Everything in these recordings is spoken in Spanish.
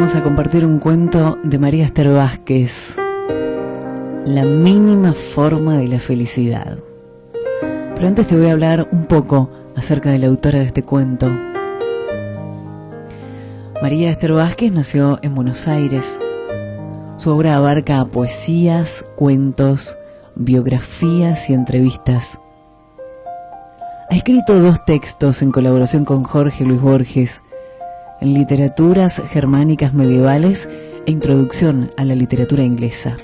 vamos a compartir un cuento de María Esther Vázquez, La mínima forma de la felicidad. Pero antes te voy a hablar un poco acerca de la autora de este cuento. María Esther Vázquez nació en Buenos Aires. Su obra abarca poesías, cuentos, biografías y entrevistas. Ha escrito 2 textos en colaboración con Jorge Luis Borges, en literaturas germánicas medievales e introducción a la literatura inglesa.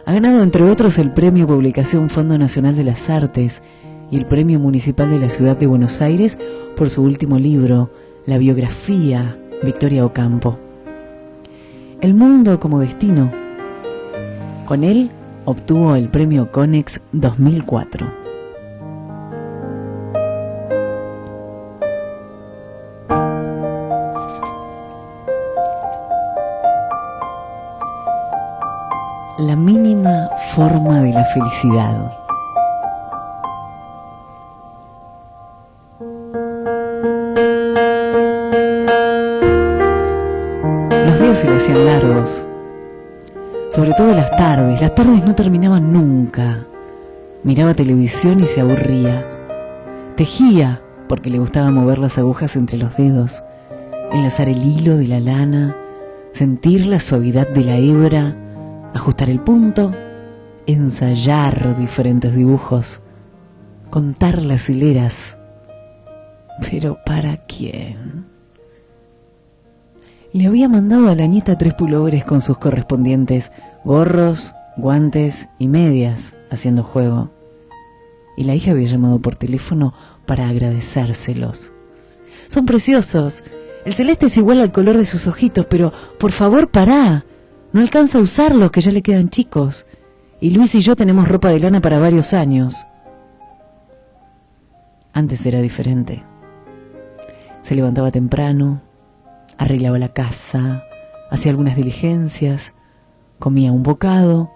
Ha ganado, entre otros, el Premio Publicación Fondo Nacional de las Artes y el Premio Municipal de la Ciudad de Buenos Aires por su último libro, La biografía Victoria Ocampo. El mundo como destino. Con él obtuvo el Premio Konex 2004. La mínima forma de la felicidad. Los días se le hacían largos, sobre todo las tardes. Las tardes no terminaban nunca. Miraba televisión y se aburría. Tejía, porque le gustaba mover las agujas entre los dedos, enlazar el hilo de la lana, sentir la suavidad de la hebra, ajustar el punto, ensayar diferentes dibujos, contar las hileras. ¿Pero para quién? Le había mandado a la nieta 3 pulóveres con sus correspondientes gorros, guantes y medias, haciendo juego. Y la hija había llamado por teléfono para agradecérselos. Son preciosos. El celeste es igual al color de sus ojitos, pero por favor pará. No alcanza a usarlos, que ya le quedan chicos. Y Luis y yo tenemos ropa de lana para varios años. Antes era diferente. Se levantaba temprano, arreglaba la casa, hacía algunas diligencias, comía un bocado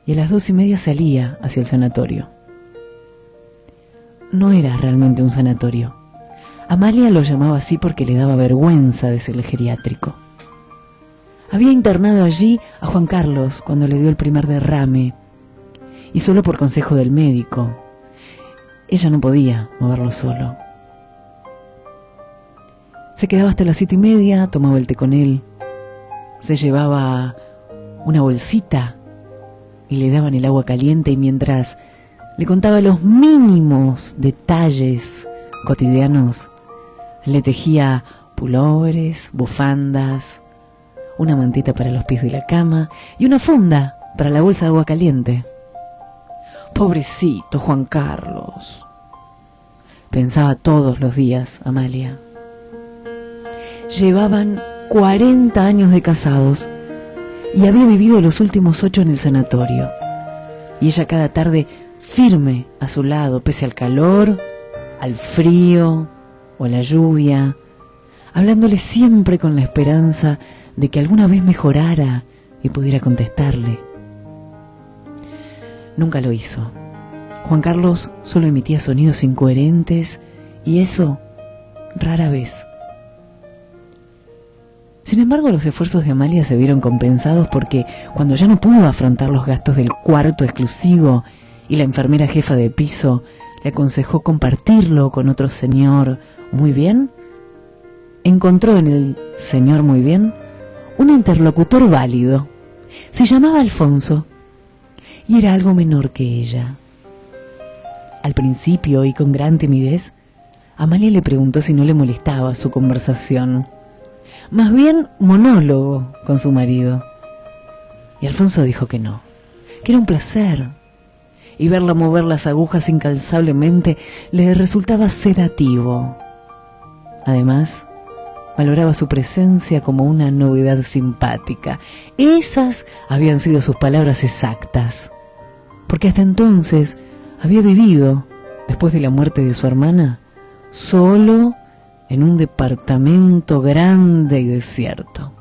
y a las 2:30 salía hacia el sanatorio. No era realmente un sanatorio. Amalia lo llamaba así porque le daba vergüenza decirle geriátrico. Había internado allí a Juan Carlos cuando le dio el primer derrame, y solo por consejo del médico. Ella no podía moverlo solo. Se quedaba hasta las 7:30, tomaba el té con él, se llevaba una bolsita y le daban el agua caliente, y mientras le contaba los mínimos detalles cotidianos, le tejía pulóveres, bufandas, una mantita para los pies de la cama y una funda para la bolsa de agua caliente. Pobrecito Juan Carlos, pensaba todos los días Amalia. Llevaban 40 años de casados y había vivido los últimos 8 en el sanatorio. Y ella cada tarde firme a su lado, pese al calor, al frío o a la lluvia, hablándole siempre con la esperanza de que alguna vez mejorara y pudiera contestarle. Nunca lo hizo. Juan Carlos solo emitía sonidos incoherentes, y eso rara vez. Sin embargo, los esfuerzos de Amalia se vieron compensados porque cuando ya no pudo afrontar los gastos del cuarto exclusivo y la enfermera jefa de piso le aconsejó compartirlo con otro señor muy bien, encontró en el señor muy bien un interlocutor válido. Se llamaba Alfonso y era algo menor que ella. Al principio, y con gran timidez, Amalia le preguntó si no le molestaba su conversación, más bien monólogo, con su marido. Y Alfonso dijo que no, que era un placer, y verla mover las agujas incansablemente le resultaba sedativo. Además, valoraba su presencia como una novedad simpática. Esas habían sido sus palabras exactas, porque hasta entonces había vivido, después de la muerte de su hermana, solo en un departamento grande y desierto.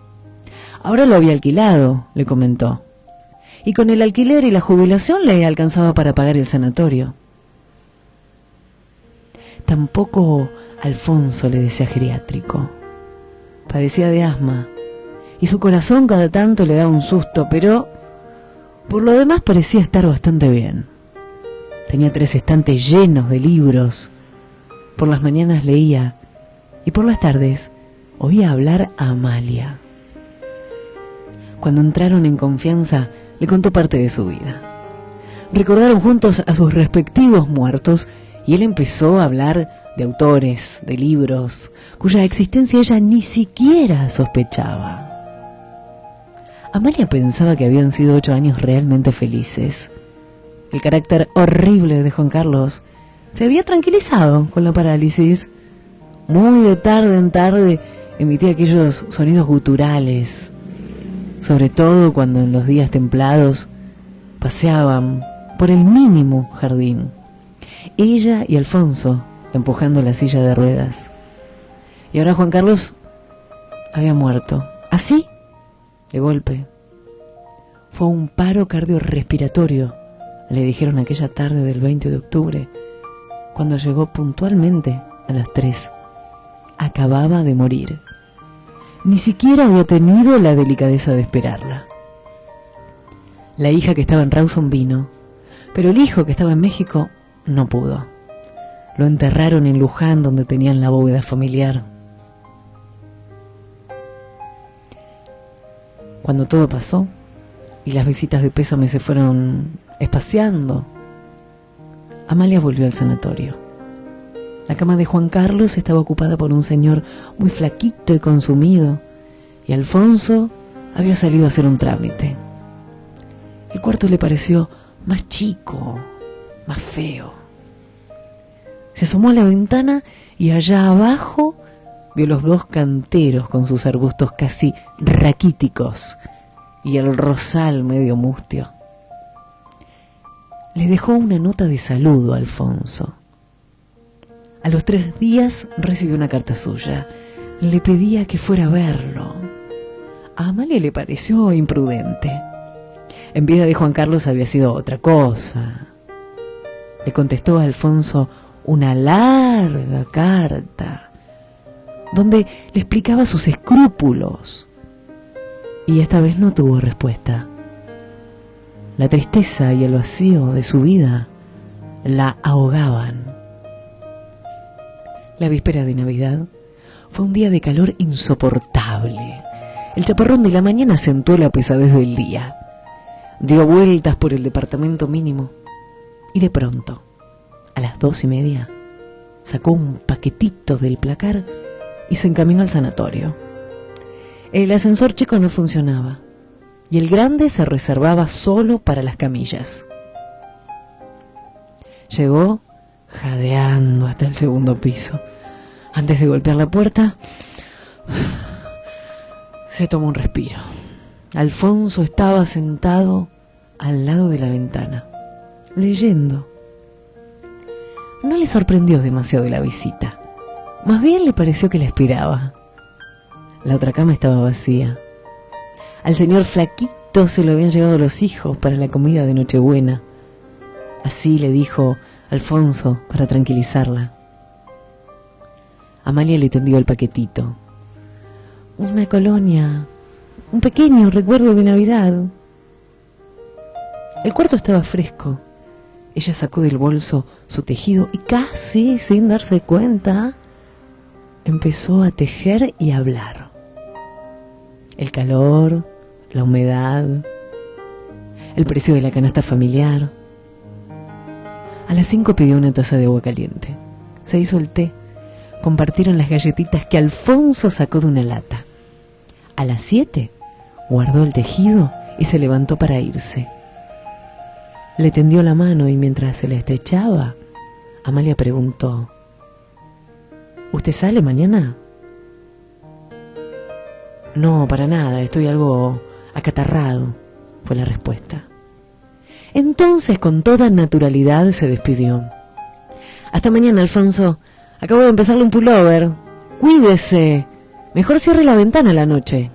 Ahora lo había alquilado, le comentó, y con el alquiler y la jubilación le alcanzaba para pagar el sanatorio. Tampoco Alfonso le decía geriátrico. Padecía de asma y su corazón cada tanto le daba un susto, pero por lo demás parecía estar bastante bien. Tenía 3 estantes llenos de libros. Por las mañanas leía y por las tardes oía hablar a Amalia. Cuando entraron en confianza, le contó parte de su vida. Recordaron juntos a sus respectivos muertos y él empezó a hablar de autores, de libros, cuya existencia ella ni siquiera sospechaba. Amalia pensaba que habían sido 8 años realmente felices. El carácter horrible de Juan Carlos se había tranquilizado con la parálisis. Muy de tarde en tarde emitía aquellos sonidos guturales, sobre todo cuando en los días templados paseaban por el mínimo jardín, ella y Alfonso empujando la silla de ruedas. Y ahora Juan Carlos había muerto, así, de golpe. Fue un paro cardiorrespiratorio, le dijeron aquella tarde del 20 de octubre, cuando llegó puntualmente a las 3. Acababa de morir. Ni siquiera había tenido la delicadeza de esperarla. La hija que estaba en Rawson vino, pero el hijo que estaba en México no pudo. Lo enterraron en Luján, donde tenían la bóveda familiar. Cuando todo pasó y las visitas de pésame se fueron espaciando, Amalia volvió al sanatorio. La cama de Juan Carlos estaba ocupada por un señor muy flaquito y consumido, y Alfonso había salido a hacer un trámite. El cuarto le pareció más chico, más feo. Se asomó a la ventana y allá abajo vio los 2 canteros con sus arbustos casi raquíticos y el rosal medio mustio. Le dejó una nota de saludo a Alfonso. A los 3 días recibió una carta suya. Le pedía que fuera a verlo. A Amalia le pareció imprudente. En vida de Juan Carlos había sido otra cosa. Le contestó a Alfonso una larga carta donde le explicaba sus escrúpulos, y esta vez no tuvo respuesta. La tristeza y el vacío de su vida la ahogaban. La víspera de Navidad fue un día de calor insoportable. El chaparrón de la mañana acentuó la pesadez del día. Dio vueltas por el departamento mínimo y de pronto, a las 2:30, sacó un paquetito del placar y se encaminó al sanatorio. El ascensor chico no funcionaba y el grande se reservaba solo para las camillas. Llegó jadeando hasta el 2.º piso. Antes de golpear la puerta, se tomó un respiro. Alfonso estaba sentado al lado de la ventana, leyendo. No le sorprendió demasiado la visita. Más bien le pareció que la esperaba. La otra cama estaba vacía. Al señor flaquito se lo habían llevado los hijos para la comida de Nochebuena. Así le dijo Alfonso para tranquilizarla. Amalia le tendió el paquetito. Una colonia, un pequeño recuerdo de Navidad. El cuarto estaba fresco. Ella sacó del bolso su tejido y casi sin darse cuenta empezó a tejer y a hablar. El calor, la humedad, el precio de la canasta familiar. A las 5 pidió una taza de agua caliente. Se hizo el té. Compartieron las galletitas que Alfonso sacó de una lata. A las 7 guardó el tejido y se levantó para irse. Le tendió la mano y mientras se la estrechaba, Amalia preguntó: ¿Usted sale mañana? No, para nada, estoy algo acatarrado, fue la respuesta. Entonces, con toda naturalidad, se despidió. Hasta mañana, Alfonso. Acabo de empezarle un pullover. Cuídese. Mejor cierre la ventana a la noche.